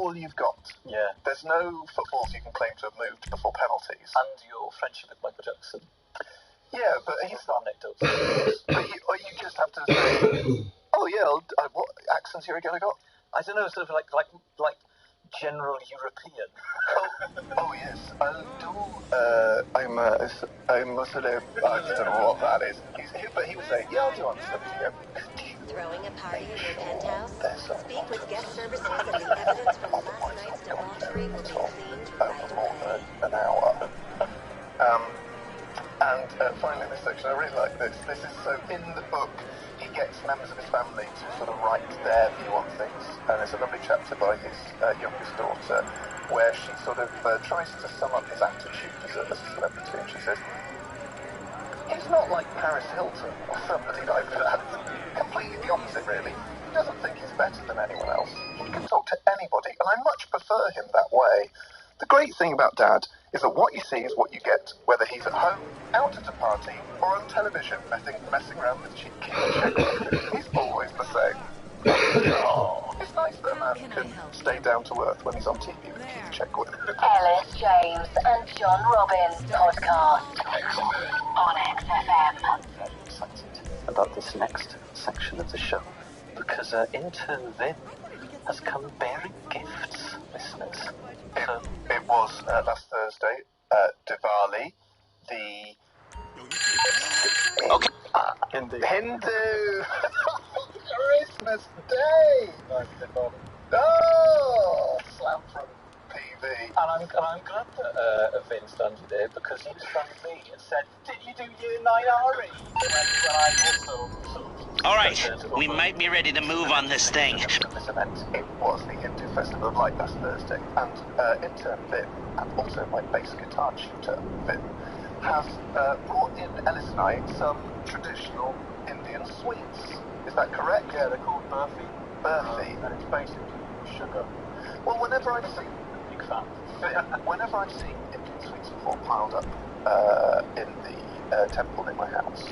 all you've got. Yeah. There's no footballs you can claim to have moved before penalties. And your friendship with Michael Jackson. Yeah, but he's got anecdotes. Or you just have to say, oh yeah, what accents here again I got? I don't know, sort of like general European. Oh yes, I'll do. I'm a celeb. I don't know what that is. But he was saying, yeah, I'll do on celeb. Throwing a party in your penthouse? There's Speak with guest services and the evidence from last night's debauchery will be cleaned right more away. than an hour. And finally, this section, I really like this. This is so in the book, he gets members of his family to sort of write their view on things. And there's a lovely chapter by his youngest daughter where she sort of tries to sum up his attitude as a celebrity. And she says, he's not like Paris Hilton or somebody like that. Completely the opposite, really. He doesn't think he's better than anyone else. He can talk to anybody, and I much prefer him that way. The great thing about Dad is that what you see is what you get, whether he's at home, out at a party, or on television messing around with cheeky chicks. He's always the same. It's nice that a man can stay down to earth when he's on TV with Keith Chegwin. Ellis James and John Robbins podcast on XFM. I'm very excited about this next section of the show because intern Vin has come bearing gifts, listeners. It was last Thursday, Diwali, the Hindu Christmas Day. Oh, slam from PV. And I'm glad that Vin stands there because he was standing me and said, "Did you do Year 9 RE?" When I also sort of. All right, we might be ready to move on this thing. This event, it was the Hindu Festival of Light last Thursday, and intern Vin, and also my bass guitar tutor Vin, has brought in Ellis and I some traditional Indian sweets. Is that correct? Yeah, they're called burfi. Burfi. And it's basically sugar. Well, whenever I've seen Indian sweets before piled up in the temple in my house,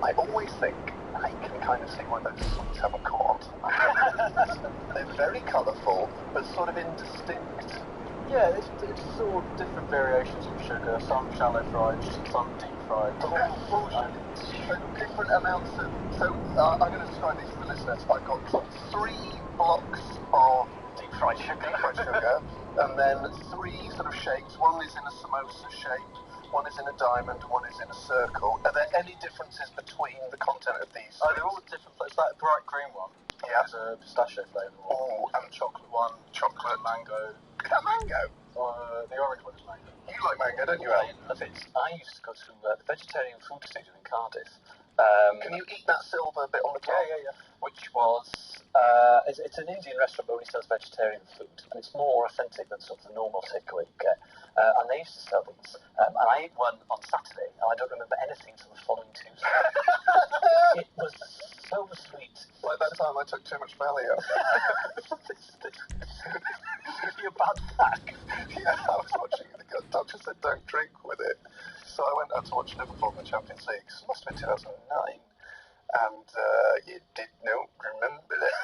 I always think I can kind of see why those sweets have a cord. They're very colourful, but sort of indistinct. Yeah, it's all different variations of sugar. Some shallow fried, some deep fried. Different amounts of. So I'm going to describe these to the listeners. I've got 3 blocks of deep fried sugar, and then 3 sort of shapes. One is in a samosa shape, one is in a diamond, one is in a circle. Are there any differences between the content of these? Oh, they're all different flavours. That bright green one. Yeah. There's a pistachio flavour. Oh, and chocolate one. Chocolate. Mango. Is that mango? The orange one is mango. You like mango, don't you, Al? I love it. I used to go to the vegetarian food studio in Cardiff. Can you eat that silver bit on the top? Yeah. Which was... it's an Indian restaurant but only sells vegetarian food. And it's more authentic than sort of the normal takeaway you get. And they used to sell these. And I ate one on Saturday, and I don't remember anything until the following Tuesday. It was so sweet. Like that time I took too much Valium. You're bad back. Yeah, I was watching it. The doctor said don't drink with it. So I went out to watch Liverpool in the Champions League. It must have been 2009. And you did not remember that.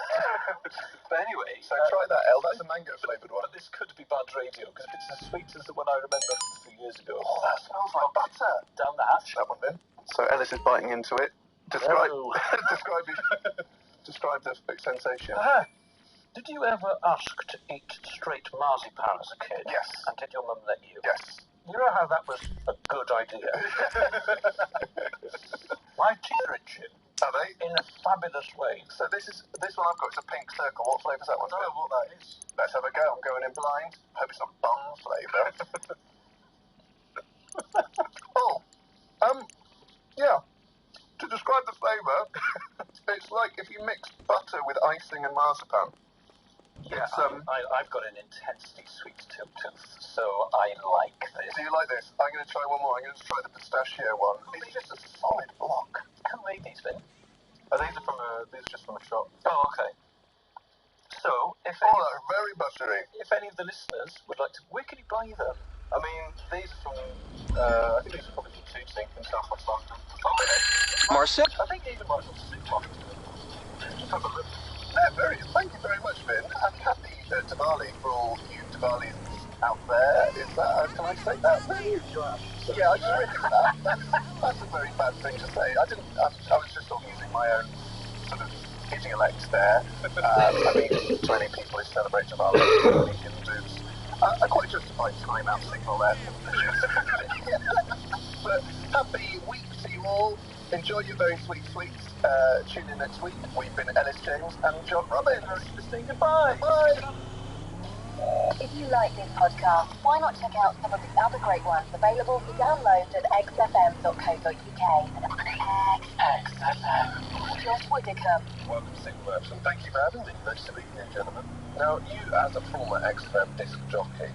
But anyway... So try that, El. That's a mango-flavoured one. But this could be bad radio, because if it's as sweet as the one I remember a few years ago... Oh, that smells like butter. Down the hatch. That one then. So Ellis is biting into it. Describe the sensation. Did you ever ask to eat straight marzipan as a kid? Yes. And did your mum let you? Yes. You know how that was a good idea? My teeth are itching. Are they? In a fabulous way. So this one I've got is a pink circle. What flavour's that one? I don't know what that is. Let's have a go. I'm going in blind. Hope it's not bun flavour. Yeah. To describe the flavour, it's like if you mix butter with icing and marzipan. Yeah, I've got an intensely sweet tooth, so I like this. Do you like this? I'm going to try one more. I'm going to try the pistachio one. It's just a solid block. Who made these, Vin? These are just from a shop. Oh, okay. So, they're very buttery. If any of the listeners would like to, where can you buy them? I mean, these are from, I think these are probably from Tooting in South West London. Marcel? I think even Marcel's supermarket. Have a look. Thank you very much, Vin, and happy Diwali for all you Diwalis out there. Is that, can I say that, Vin? Yeah, I just realised that. That's a very bad thing to say. I was just sort of using my own sort of intellect there. I mean, to any people who celebrate Diwali, we can do a quite justified time-out signal there. But happy week to you all. Enjoy your very sweet sweets. Tune in next week. We've been Ellis James and John Robbins. Saying goodbye. Bye. If you like this podcast, why not check out some of the other great ones available for download at xfm.co.uk. XFM. Josh Widdicombe. Welcome to Signal Works, and thank you for having me. Nice to meet you, gentlemen. Now, you as a former XFM disc jockey,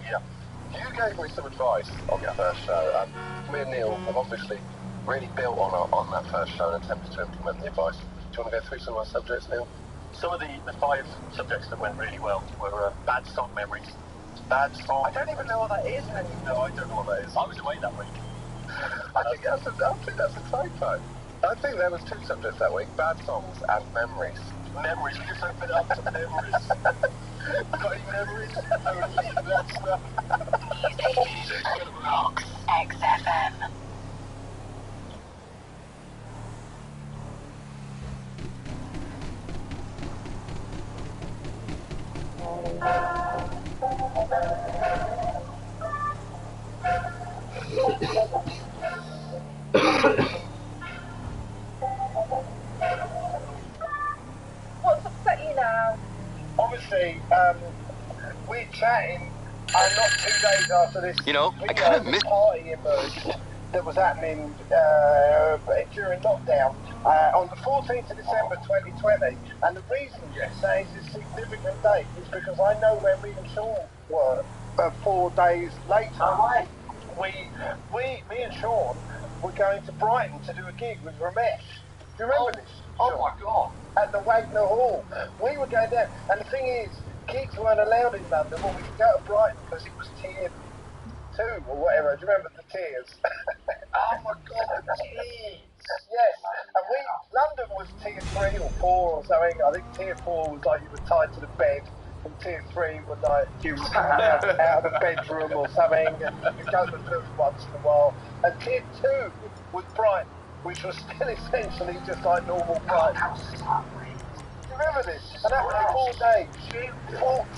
you gave me some advice on the first show, and me and Neil have obviously really built on that first show and attempted to implement the advice. Do you want to go through some of our subjects, Neil? Some of the 5 subjects that went really well were bad song memories. Bad song. I don't even know what that is. No, I don't know what that is. I was away that week. I think that's a typo. I think there was 2 subjects that week: bad songs and memories. Memories. We just opened up to memories. Got any memories? Only that stuff. Rocks XFM. What's upset you now? Obviously, we're chatting not 2 days after this. You know, I kind of miss party emerged that was happening during lockdown on the 14th of December 2020. And the reason that is a significant date is because I know where me and Sean were 4 days later. No way. Me and Sean were going to Brighton to do a gig with Ramesh. Do you remember this? Oh Sean? my God. At the Wagner Hall. We were going down, and the thing is, gigs weren't allowed in London, but we could go to Brighton because it was tier 2 or whatever. Do you remember the tiers? Oh my God, the tears. Yes, and London was tier 3 or 4 or something. I think tier 4 was like you were tied to the bed, and tier 3 was like you were out of the bedroom or something, and you go to the loo once in a while. And tier 2 was Brighton, which was still essentially just like normal Brighton. Do you remember this? And that was 4 days.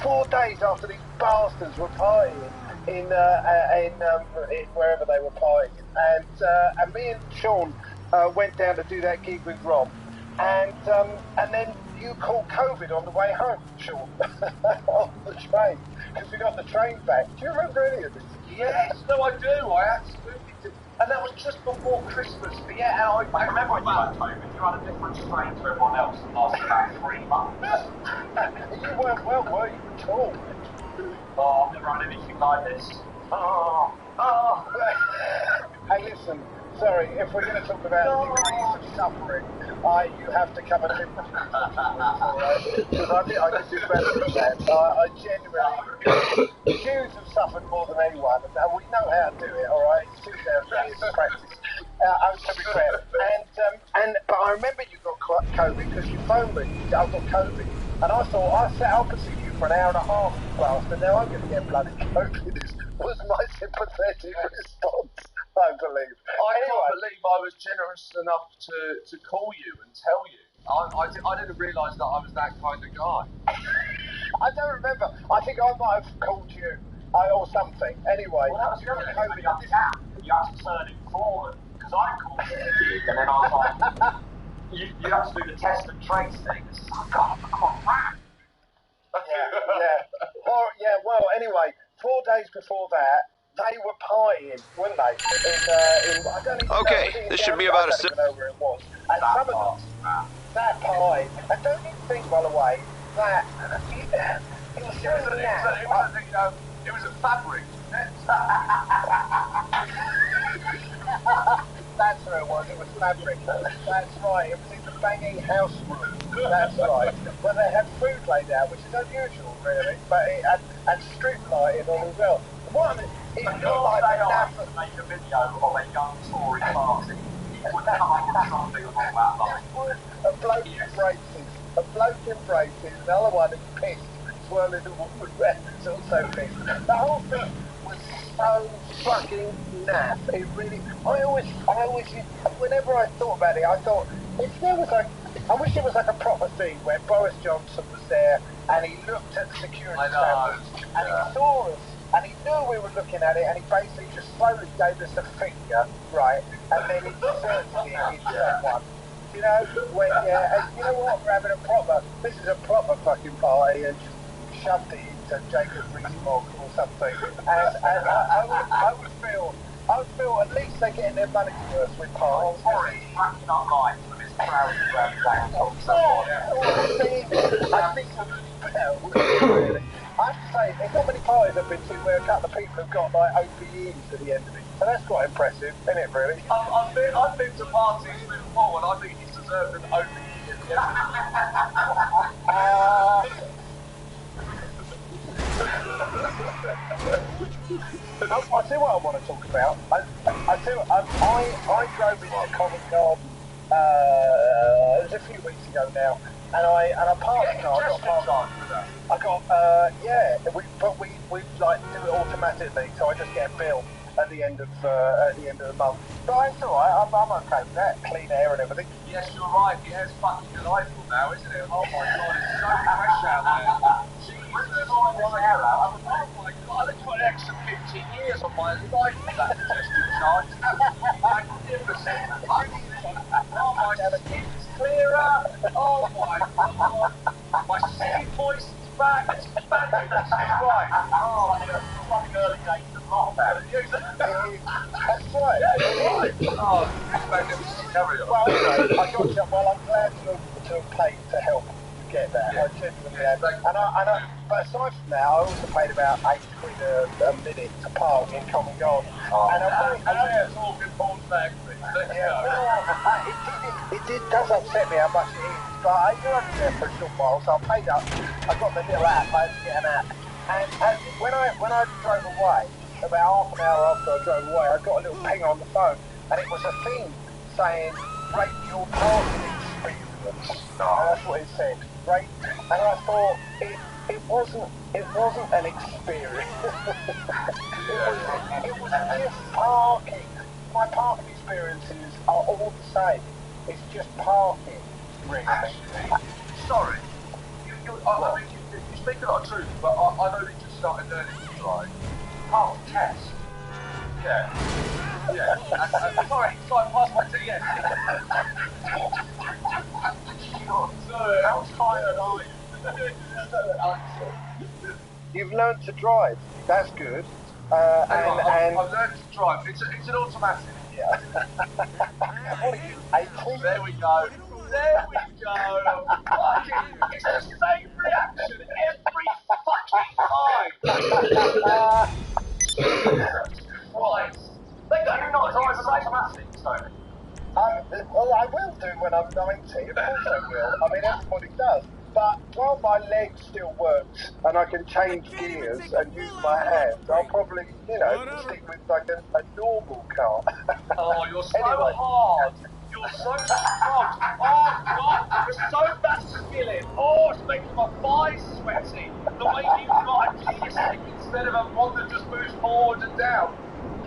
4 days after these bastards were partying in wherever they were partying, and me and Sean went down to do that gig with Rob, and then you caught COVID on the way home, Sean, on the train, because we got the train back. Do you remember any of this? Yes, no, I do. I absolutely do. And that was just before Christmas. But yeah, I remember when you had COVID, you had a different strain to everyone else and lasted about 3 months. You weren't well, were you, at all? Oh, I've never had anything like this. Hey, listen, sorry, if we're going to talk about degrees of suffering, you have to come and live with me, alright? Because I think I can do better than that. I genuinely, the Jews have suffered more than anyone, and we know how to do it, alright? It's 2,000 years of practice. To be fair. But I remember you got COVID because you phoned me, I've got COVID, and I thought, I sat opposite you for an hour and a half class, and now I'm going to get bloody COVID. This was my sympathetic response, I believe. I can't believe I was generous enough to call you and tell you. I didn't realise that I was that kind of guy. I don't remember. I think I might have called you or something. Anyway, well, that was really COVID. You had to turn it forward because I called you, and then I was like, you have to do the test and trace thing. I got crap. Well, anyway, 4 days before that, they were partying, weren't they? I don't even know. This should be about I don't even know where it was. And some of them, that party, and don't you think, by the way, that it was doing that. It was a fabric. That's where it was. It was fabric. That's right. It was in the banging house room. That's right. Well, they had food laid out, which is unusual, really. But and strip lighting on as well. What? It's not like they asked to make a video of a young Tory party. It would come up with something along that line. A bloke in braces a bloke in braces, another one who's pissed, swirling the woman around, who's also pissed. The whole thing was so fucking naff. It really, I always, whenever I thought about it, I thought, if there was like, I wish it was like a proper thing where Boris Johnson was there and he looked at the security cameras and he saw us and he knew we were looking at it and he basically just slowly gave us a finger, right, and then he inserted it into that one. You know, when, and you know what, we're having this is a proper fucking party, and just shoved it into Jacob Rees-Mogg or something, and I would feel at least they're getting their money's worth with parties. Boris cracking up lines with his proud around his ankles. I think really. I have to say, there's not many parties I've been to where a couple of people have got like OBEs at the end of it, so that's quite impressive, isn't it, really? I've been to parties before, and I think he's deserved an OBE at the end of it. I'll tell you what I want to talk about. I drove into Covent Garden, it was a few weeks ago now, and I parked the car. We like do it automatically, so I just get a bill at the end of the month. But it's alright, I'm okay with that. Clean air and everything. Yes, you're right. The air's fucking delightful now, isn't it? Oh my god, it's so fresh out there. Jesus, oh my god, I looked for an extra 15 years on my life for that congestion charge. Absolutely magnificent. Oh, my skin's clearer. Oh my god. My seat voice is back. It's fabulous. It's right. Oh, it's fucking early days to laugh about it. That's right. Yeah, you're right. Oh, it's magnificent. Carry on. Well, anyway, I got you. Well, I'm glad to have paid to help get that. Yeah. I genuinely am. But aside from that, I also paid about £8 a minute to park in Covent Garden. Oh, and I'm talking Paul's back, please. It does upset me how much it is, but I knew I was there for a short while, so I paid up. I got the little app. I had to get an app, and when I drove away, about half an hour after I drove away, I got a little ping on the phone, and it was a thing saying, "Rate your parking experience." That's what it said. Rate, and I thought it wasn't an experience. it was just parking. My parking experiences are all the same. It's just parking, really. Sorry, I mean, you speak a lot of truth, but I know that you just started learning to drive. Oh, test. Yeah. Sorry, pass my TS. Sorry, how tired are you? You've learned to drive. That's good. I've learned to drive. It's an automatic. Yeah. What are you, 18? There we go. It's the same reaction every fucking time. Christ. They don't even not drive an automatic, Tony. Well, I will do when I'm 90. Of course I will. I mean, everybody does. But while my legs still works and I can change gears and use my hands, I'll probably, stick with like a normal car. Oh, you're so hard. You're so strong. Oh, God, you're so masculine. Oh, it's making my thighs sweaty. The way you drive G-stick instead of a one that just moves forward and down.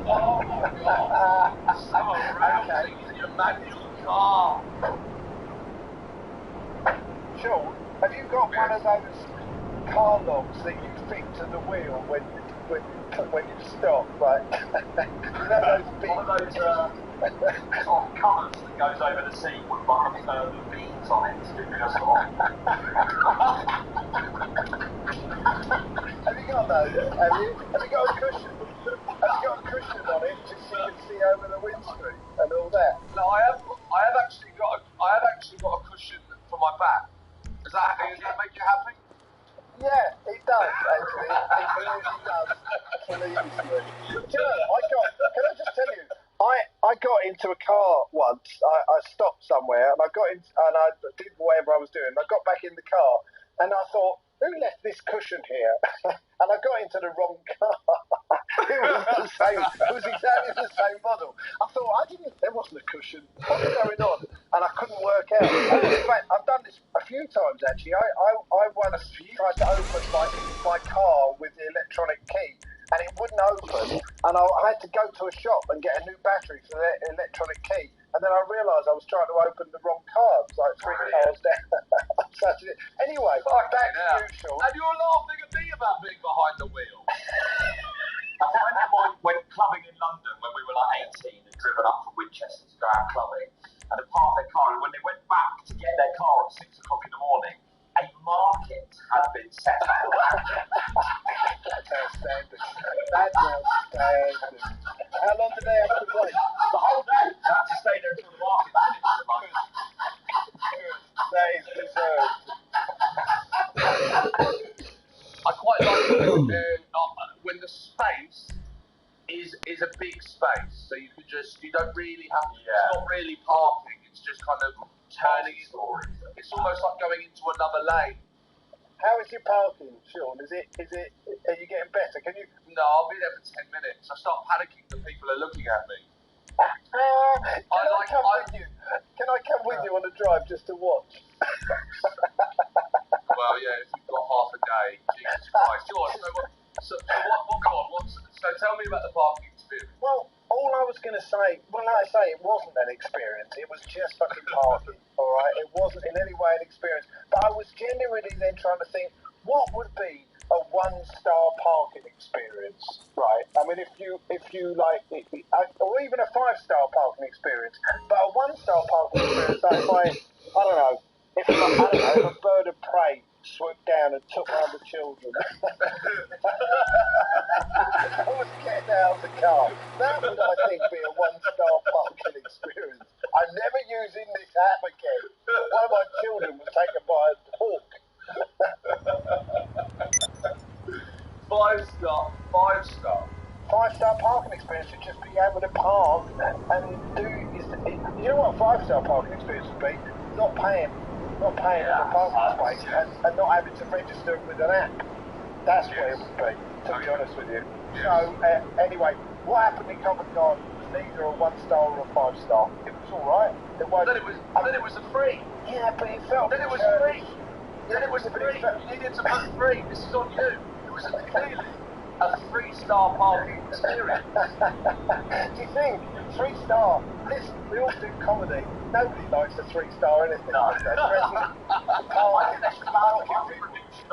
Oh, my God. So arousing in your manual car. Sure. Have you got one of those car locks that you fit to the wheel when you stop? Like, those big... One of those sort of covers that goes over the seat with one of the beans on it to do just along. Have you got those? Have you got a cushion? Have you got a cushion on it just so you can see over the windscreen and all that? No, I have actually got a cushion for my back. Does that make you happy? Yeah, it does, actually. It really does. Believe me. Can I just tell you, I got into a car once. I stopped somewhere and I did whatever I was doing. I got back in the car and I thought, who left this cushion here? And I got into the wrong car. It was the same. It was exactly the same model. I thought, there wasn't a cushion. What's going on? and I couldn't work out. In fact, I've done this a few times actually. I once tried to open my car with the electronic key, and it wouldn't open, and I had to go to a shop and get a new battery for the electronic key, and then I realised I was trying to open the wrong car. It was like 3 cars down. Anyway, back to you, Sean. And you're laughing at me about being behind the wheel. A friend of mine went clubbing in London when we were like 18 and driven up from Winchester to go out clubbing, and they parked their car, and when they went back to get their car at 6 o'clock in the morning, a market had been set out. That's outstanding. That's outstanding. How long did they have to wait? The whole day. They had to stay there until the market finished. That is deserved. I quite like when the space is a big space, so you don't really have to, it's not really parking, it's just kind of turning it. It's almost like going into another lane. How is your parking, Sean? Are you getting better? Can you? No, I'll be there for 10 minutes. I start panicking that people are looking at me. Can I come with you on a drive just to watch? Well, yeah, if you've got half a day, Jesus Christ. So tell me about the parking experience. Well, all I was going to say, when I say it wasn't an experience, it was just fucking parking, all right? It wasn't in any way an experience. But I was genuinely then trying to think, what would be a 1-star parking experience, right? I mean, if you like, or even a 5-star parking experience, but a 1-star parking experience, like if a bird of prey swooped down and took one of the children. I was getting out of the car. That would, I think, be a 1-star parking experience. I'm never using this app again. One of my children was taken by a hawk. 5-star. 5-star parking experience would just be able to park and do. You know what a 5-star parking experience would be? Not paying for the parking space and not having to register with an app. That's what it would be, to be honest with you. Yes. So, anyway, what happened in Covent Garden was neither a 1-star or a 5-star. It was alright. Then it was a free. Yeah, but it felt... Then it was free. Then it was free. You needed to put free. This is on you. It was clearly a 3-star parking experience. Do you think? 3-star? Listen, we all do comedy. Nobody likes a 3-star anything. No. I think they should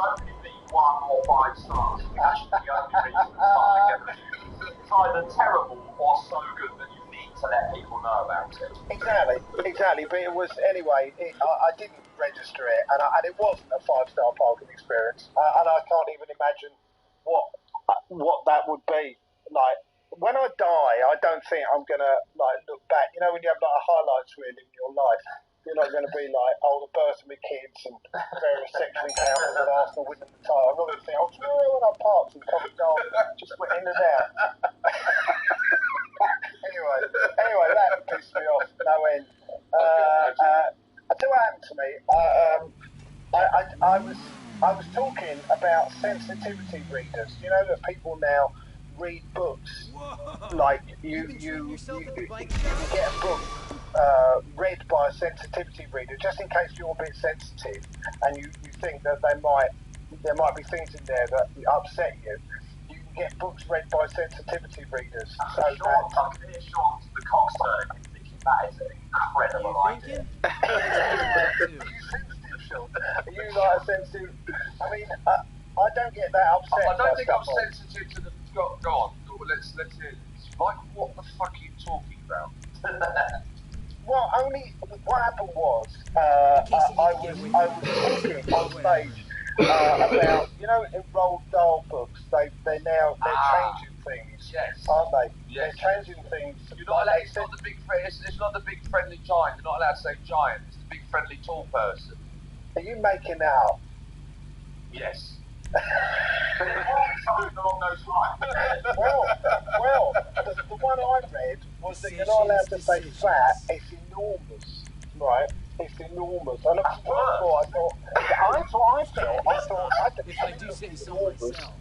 only be 1 or 5 stars. That should be the only reason something it's either terrible or so good that you need to let people know about it. Exactly. But it was, anyway, I didn't register it, and it wasn't a 5-star parking experience. And I can't even imagine what that would be like. When I die, I don't think I'm gonna look back. You know, when you have a highlights reel in your life, you're not going to be like, the birth of my kids and various sexual encounters with Arsenal winning the title. I'm not going to think, when I parked in Covent Garden, just went in and out. anyway, that pissed me off. No end. I tell you what happened to me. I was talking about sensitivity readers. You know that people now read books. Like you can get a book read by a sensitivity reader, just in case you're a bit sensitive and you think that there might be things in there that upset you. You can get books read by sensitivity readers. So I can hear Sean the cock's turning, thinking that is an incredible idea. Are you sensitive, Sean? Are you like a sensitive? I mean, I don't get that upset. I don't think I'm sensitive to the. Go on. Let's hear this. Like, what the fuck are you talking about? Well, what happened was I was talking on stage about, you know, in Roald Dahl books, they're changing things, yes, aren't they? Yes. They're changing things. You're not allowed. It's not the big friendly giant. You're not allowed to say giant. It's the big friendly tall person. Are you making that up? Yes. But it probably something along those lines. Well, the one I read was that you're not allowed to say fat. It's enormous, right? It's enormous. And I thought, if I do say so myself.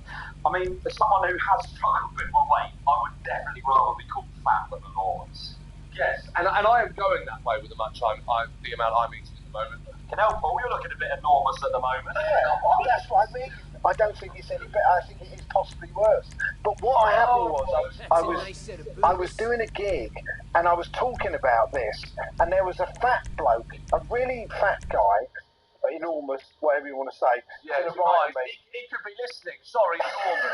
I mean, as someone who has struggled with my weight, I would definitely rather be called fat than enormous. Yes, and I am going that way with the amount I'm eating at the moment. Can help, Paul. You're looking a bit enormous at the moment. Yeah, that's what I mean. I don't think it's any better. I think it is possibly worse. But what happened was, I was doing a gig and I was talking about this, and there was a fat bloke, a really fat guy, enormous, whatever you want to say. Yeah, to the right of me. he could be listening. Sorry, enormous.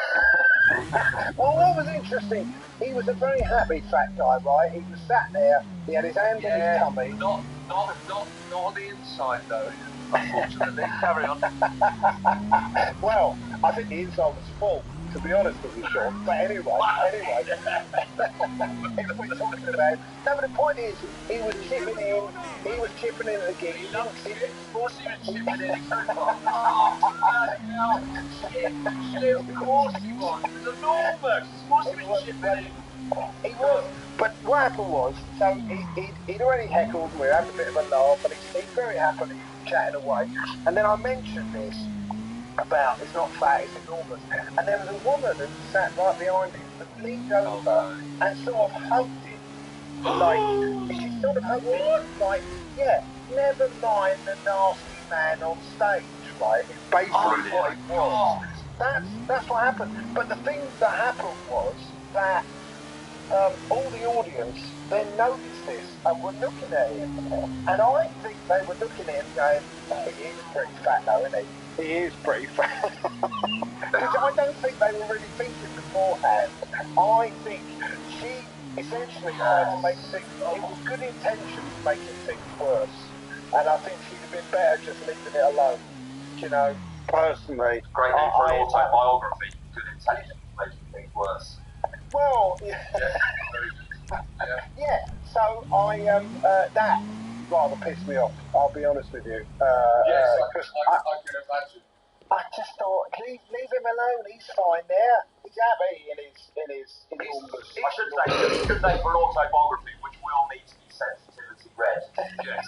Well, what was interesting, he was a very happy fat guy, right? He was sat there, he had his hand on his tummy. Not on the inside though. Unfortunately, carry on. Well, I think the inside was full, to be honest with you, Sean. But anyway, if we're talking about. No, but the point is, he was chipping in at the gig. He loves it. Of course he was chipping in. Of course he was. He was enormous. Of course he was chipping in. He was. But what happened was, so he'd already heckled, and we were having a bit of a laugh, and he's very happily chatting away. And then I mentioned this about it's not fat, it's enormous. And there was a woman who sat right behind him that leaned over and sort of hugged him. Like, she sort of hugged him, like, yeah, never mind the nasty man on stage, right? It's basically what it was. That's what happened. But the thing that happened was that all the audience then noticed this and were looking at him. And I think they were looking at him going, he is pretty fat though, isn't he? He is pretty fat. Which I don't think they were really thinking beforehand. I think she essentially tried to make things, it was good intentions making things worse. And I think she'd have been better just leaving it alone. You know, personally. Great name for an autobiography. Good intentions making things worse. Well, yeah. Yeah, so that rather pissed me off, I'll be honest with you. Yes, I can imagine. I just thought, leave him alone, he's fine there. He's happy in his enormous... I should say, good name for an autobiography, which will need to be sensitivity read. Yes.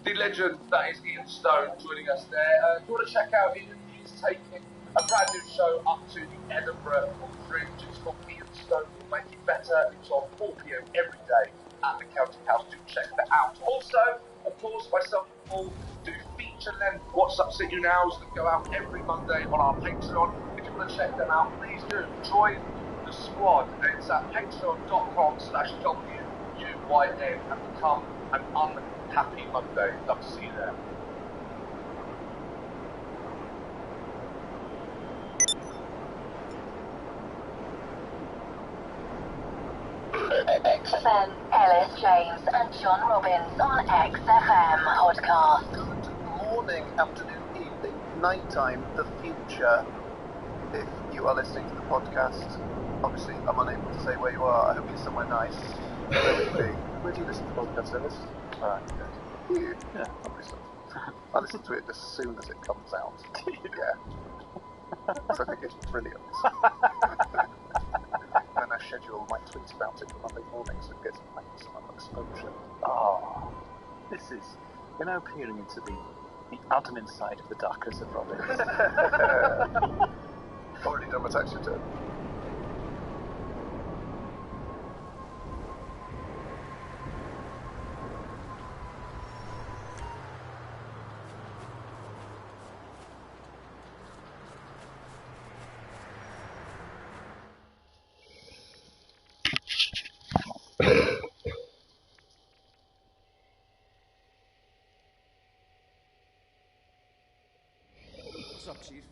The legend, that is Ian Stone, joining us there. If you want to check out Ian, he's taking a brand new show up to the Edinburgh Fringe. It's called Ian Stone Will Make It Better. It's on 4 p.m. every day at the Counting House. Do check that out. Also, of course, myself and Paul do feature-length What's Upset You Nows that go out every Monday on our Patreon. If you want to check them out, please do. Join the squad. It's at patreon.com/WUYN and become an unhappy Monday. Love to see you there. XFM, Ellis James and John Robbins on XFM podcast. Good morning, afternoon, evening, nighttime, the future. If you are listening to the podcast, obviously I'm unable to say where you are. I hope you're somewhere nice. Where do you listen to the podcast, Ellis? Alright, good. You? Yeah, obviously. I listen to it as soon as it comes out. Yeah. So I think it's brilliant. And I schedule my tweets about it for Monday morning so it gets maximum exposure. Oh, this is, peering into the admin side of the darkness of Robbins. Already done my tax return. What's up, Chief?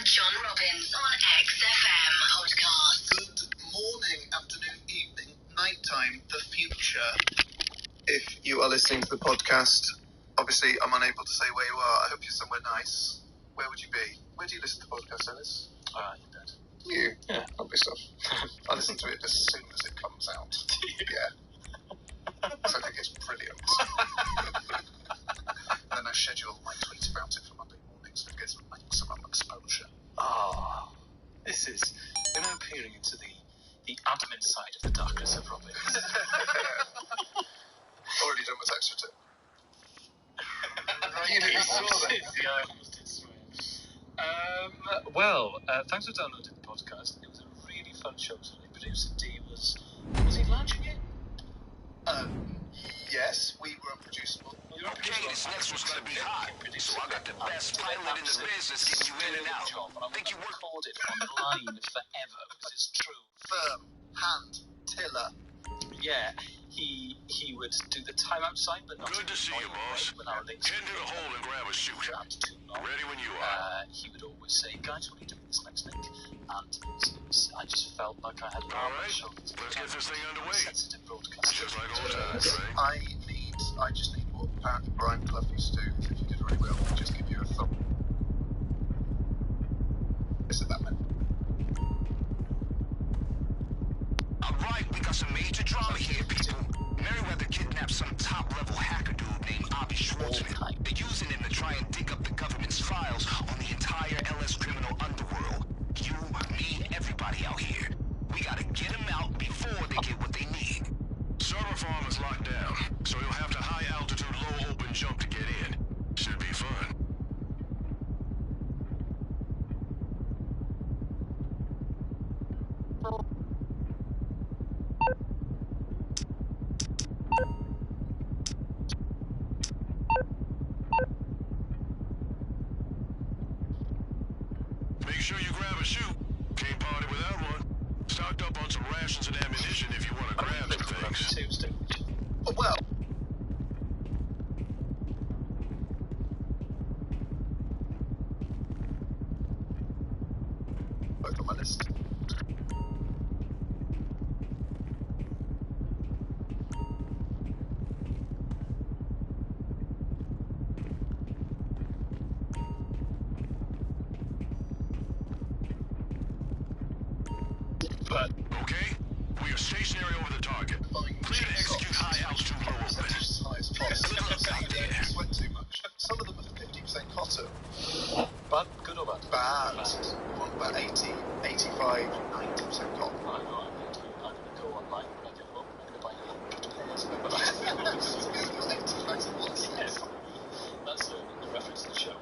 John Robbins on XFM podcast. Good morning, afternoon, evening, nighttime, the future. If you are listening to the podcast, obviously I'm unable to say where you are. I hope you're somewhere nice. Where would you be? Where do you listen to the podcast, Ellis? In bed. You? Yeah, lovely stuff. I listen to it as soon as it comes out. Yeah. So I think it's brilliant. And then I schedule my tweet about it for Monday morning so it gets maximum exposure. Oh, this is peering into the admin side of the darkness of Robbins. Already done my text return. You know, you saw that. Yeah, I almost did swear. Well, thanks for downloading the podcast. It was a really fun show today. Producer D was he launching it? Yes, we were unproducible. Okay, this next one's gonna be hot. So I got the best pilot in the business getting you in and out. I think you recorded online forever because it's true. Firm, hand, tiller. Yeah, he would do the timeout sign, but not. Good to see you, boss. When our links Head to the hole and grab a shoot. Ready when you are. He would always say, "Guys, what are you doing this next link?" And I just felt like I had an All arm right, shoulder. let's get this thing underway. Sensitive broadcast. Just like old times, right? I just need what apparently Brian Clough used to do. If you did really well, he'd just give you a thumb. Is it that man? Alright, we got some major drama here, people. Merriweather kidnapped some top-level hacker dude named Avi Schwartzman. They're using him to try and dig up the government's files on the entire LS criminal underworld. You, me, everybody out here. We gotta get him out before they get what they need. Server farm is locked down, so you'll have to high-altitude, low-open jump to get in. Should be fun. Make sure you grab a shoe. Can't party without one. Stocked up on some rations and ammunition if you want to grab some things. Oh, well. Both on my list. But Okay, we are stationary over the target. Clear to execute high altitude low open. As high as possible. Don't sweat too much. Some of them are 50% cotton. bad, good or bad? Bad. Want about 80, 85, 90% cotton. I know. I'm going to go online when I get home. I'm going to buy 100 pairs. Yes. That's the reference to the show.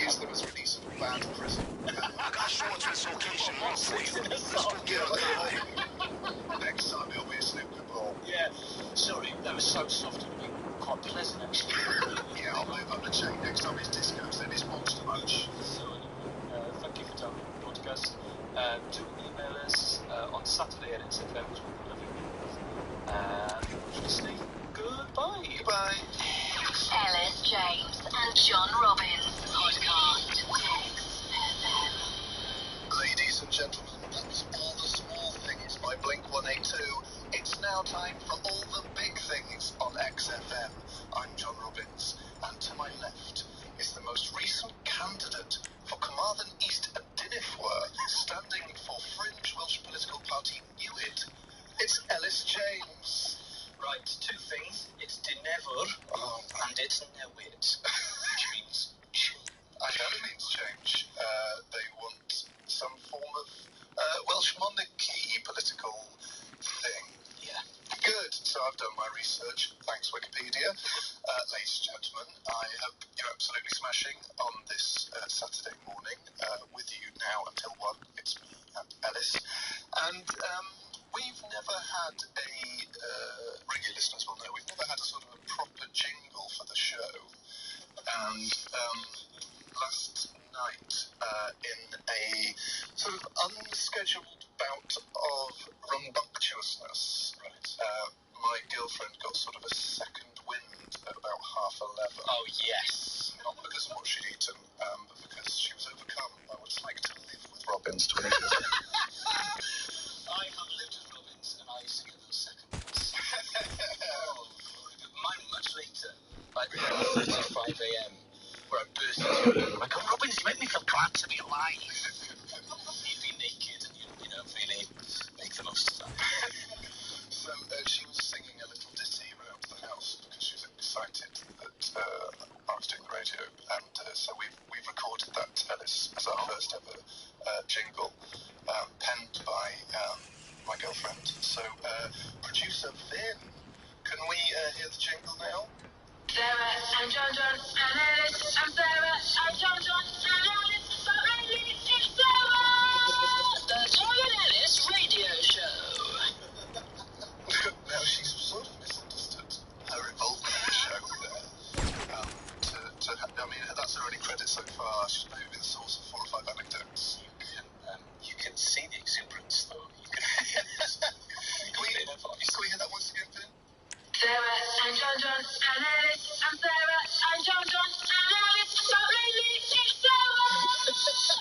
Use them as release from bad prison. I got Schwartzman's location marked for you. Let's go get him. Next time it'll be a snooker ball. Yeah. Sorry, that was so soft and really quite pleasant actually. Yeah, I'll move up the chain next time it's discos, then it's monster much. So, thank you for downloading the podcast. Do email us on Saturday at XFM, which we'll be loving. Listening. Goodbye. Goodbye. Ellis James and John Robbins podcast. Ladies and gentlemen, that's all the small things by Blink-182. It's now time for all the big things on XFM. I'm John Robbins, and to my left is the most recent candidate for Carmarthen East and Dinifwer, standing for fringe Welsh political party Newid. It's Ellis James. Right, two things. It's Dinefwr and it's Newid, which means change. I know it means change. They want some form of Welsh monarchy political thing. Yeah. Good. So I've done my research. Thanks, Wikipedia. Ladies and gentlemen, I hope you're absolutely smashing on this Saturday morning with you now until 1. It's me and Ellis. And we've never had a, regular listeners will know, we've never had a sort of a proper jingle for the show. And last night, in a sort of unscheduled bout of rambunctiousness, my girlfriend got sort of a second wind at about 11:30. Oh, yes. Not because of what she'd eaten, but because she was overcome by what it's like to live with Robbins 20 years ago. I have lived with Robbins, and I used to get those seconds. Mine much later, like 5 a.m., where I burst into the room. I go, Robbins, you make me feel glad to be alive. You'd be naked, and you'd, really make the most of that. So she was singing a little ditty around the house because she was excited that I was doing the radio, and so we've recorded that, Ellis, as our first ever jingle, penned by my girlfriend. So, producer Vin, can we hear the jingle now? Sarah and John and Alice. I'm Sarah and John and Alice. But lately it's Sarah. The John and Alice radio show. Now, she's sort of misunderstood her involvement in the show there. That's her only credit so far. She's maybe the source of 4 or 5 anecdotes. You can see the exuberance, though. Can we hear that once again, Vin? Sarah and John and Alice. I'm Sarah and John and Alice. But lately it's Sarah.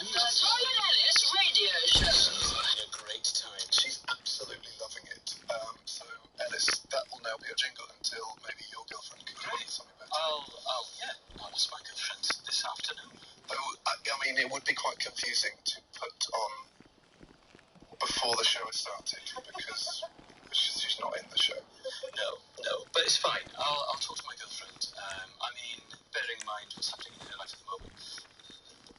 The John and Alice radio show. A great time. She's absolutely loving it. So, Ellis, that will now be a jingle until maybe your girlfriend can come up with something better. Yeah. I'll ask my girlfriend this afternoon. It would be quite confusing to put on before the show has started because she's not in the show. No, but it's fine. I'll talk to my girlfriend. Bearing in mind what's happening in her life at the moment,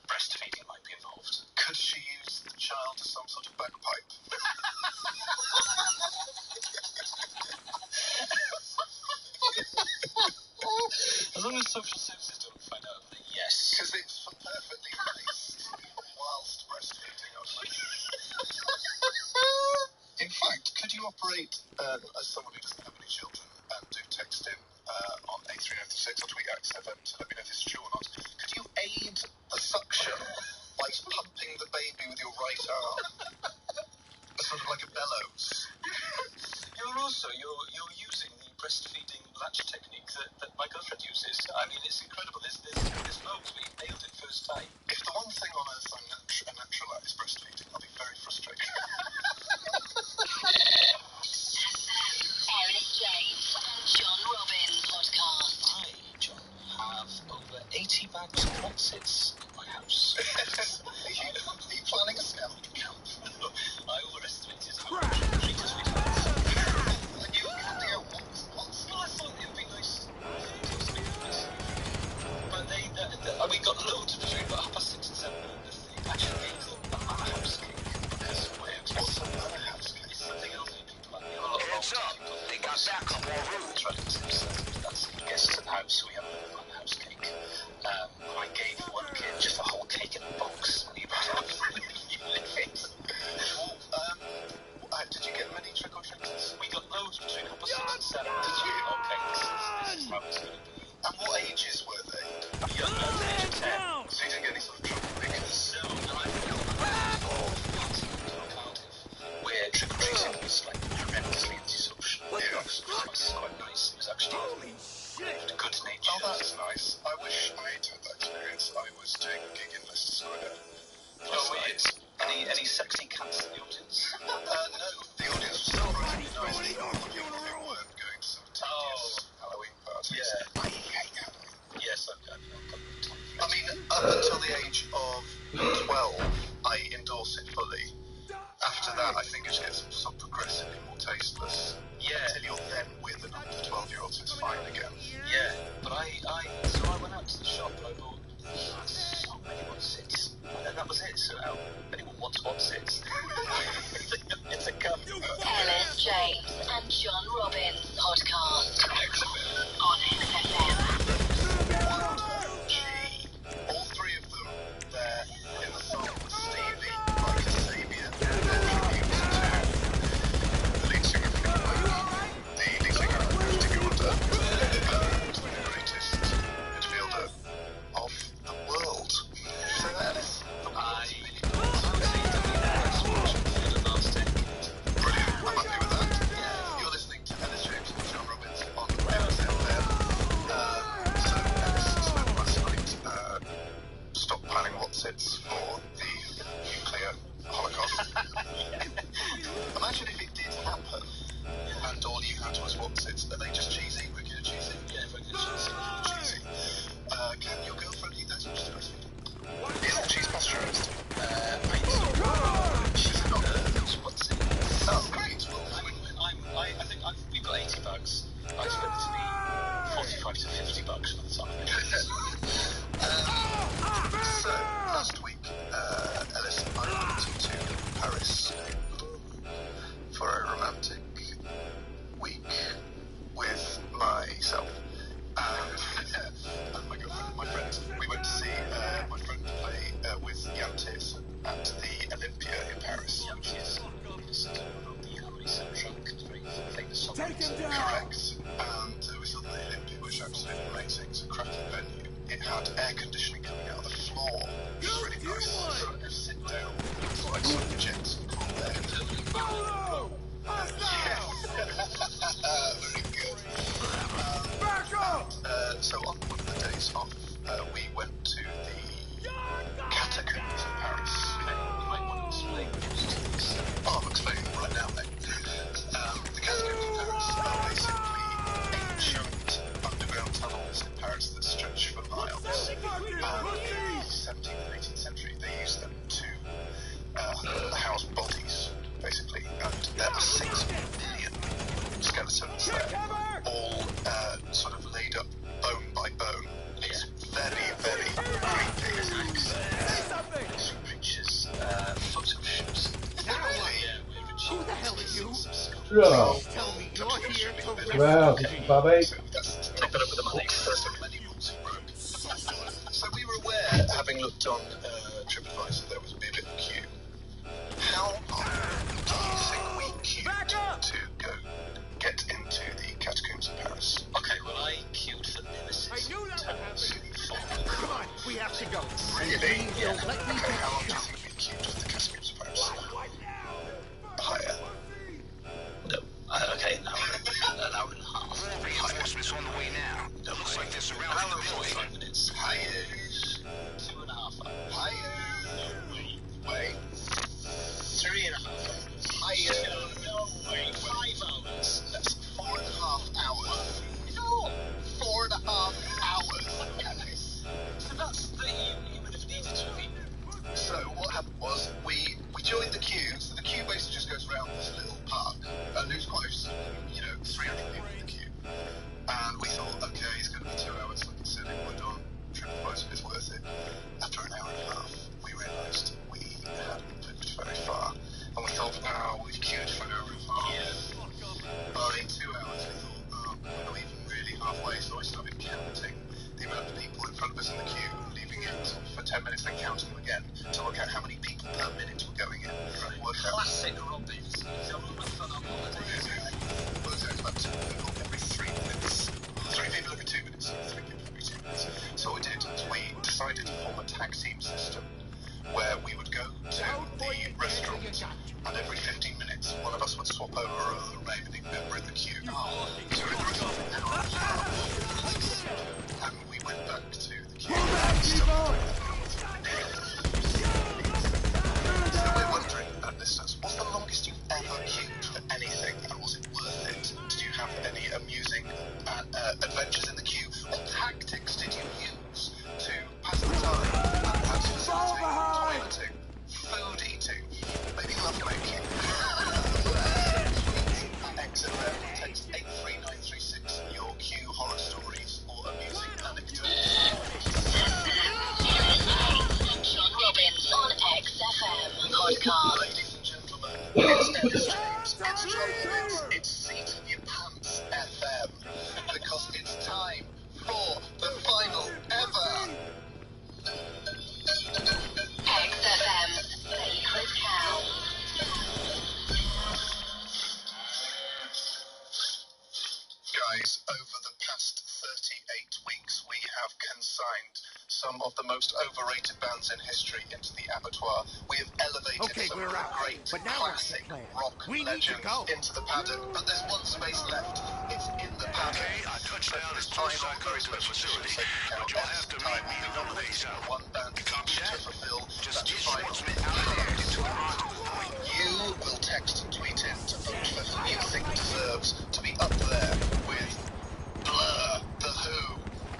breastfeeding might be involved. Could she use the child as some sort of bagpipe? As long as social services don't find out, then yes. Because it's perfectly released whilst breastfeeding. In fact, could you operate as someone who doesn't have any children and do text in on en4cer666 or tweet @XFM to let me know if this is true or not? Could you aid the suction by pumping the baby with your right arm? Sort of like a bellows. You're using the breastfeeding latch technique that my girlfriend uses. It's incredible. There's loads. We nailed it first time. If the one thing on earth I'm natural at is breastfeeding, I'll be very frustrated. Ellis James and John Robbins podcast. I, John, have over 80 bags of nuts in my house. Are you planning a scavenger camp? I overestimated how much creatures we'd have. Are you handing out what? Well, I thought it would be nice. But we got loads between about 6:30 and 7:00. They actually gave them a house cake because we're expensive. Ja. Well, Bobby. Take that up with the money. So we were aware, having looked on TripAdvisor, there was a bit of a queue. How long do you think we queued to go get into the catacombs of Paris? Okay, well, I queued for Nemesis. Come on, we have to go. Really? Yeah. Okay, how long do you think we queued for the catacombs of Paris? Higher. No. Okay, an hour and a half. Reinforcements on the way now. It looks like they're surrounding the building. 5 minutes. Higher. 2.5 hours. Higher. Wait. 3.5 hours. Higher. No way. 5 hours. That's 4.5 hours. No. 4.5 hours. So that's the you would have needed to be. So what happened was we joined the queue. So the queue basically just goes around this little park, and there's close, 300 people in the queue. And we thought, okay, it's going to be 2 hours. Like I said, it went on. TripAdvisor is worth it. After an hour and a half, we realised we hadn't moved very far, and we thought, we've queued for an hour and a half. Yeah. But in 2 hours, we thought, we're not even really halfway. So I started counting the amount of people in front of us in the queue, leaving it for 10 minutes, then counting them again to work out how many people per minute were going in. Classic Robbins. Fun on holiday. Works out about 2 people every 3 minutes. 3 people every 2 minutes. 3 people every 2 minutes. So what we did is we decided to form a tag team system where we would go to the restaurant, and every 15 minutes one of us would swap over a remaining member in the queue. So we were an hour and a half. And we went back to the queue. So we're wondering, listeners, what's the longest you've ever queued for anything, and was it worth it? Did you have any amusing adventures in the queue? What tactics did you use to pass the time? Perhaps facilitating, toileting, food eating, maybe love making? XFM, text 83936, your queue horror stories or amusing anecdotes. Robbins on XFM podcast. Ladies and gentlemen, it's Extremes, it's Seat in Your Pants FM, because it's time for the final ever XFM Sacred Cow. Guys, over the past 38 weeks, we have consigned some of the most overrated bands in history into the abattoir. We have elevated some of the great classic rock legends into the paddock, but there's one space left. It's in the paddock. Okay, our touchdown is just outside the facility, but you'll have to meet me on the way out. One band Copy to that? fulfill Just that get final Schwartzman out there into a rendezvous point. You will text and tweet in to vote for who you think deserves to be up there with Blur, The Who,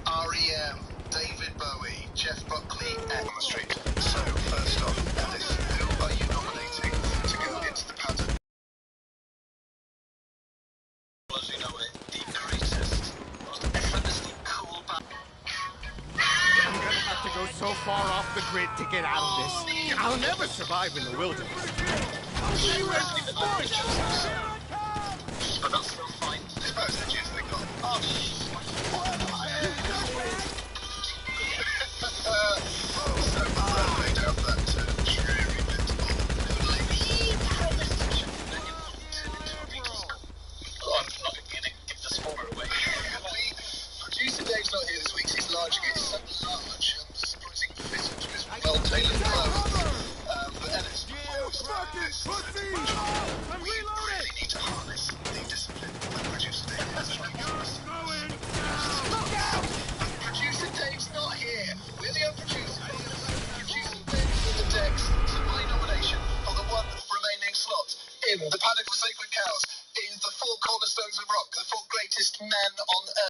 R.E.M., David Bowie, Jeff Buckley, and on the street. So, first off, Alice, who are you nominating to go into the pattern? As you know it, the greatest, most effortlessly cool band. I'm gonna have to go so far off the grid to get out of this. I'll never survive in the wilderness.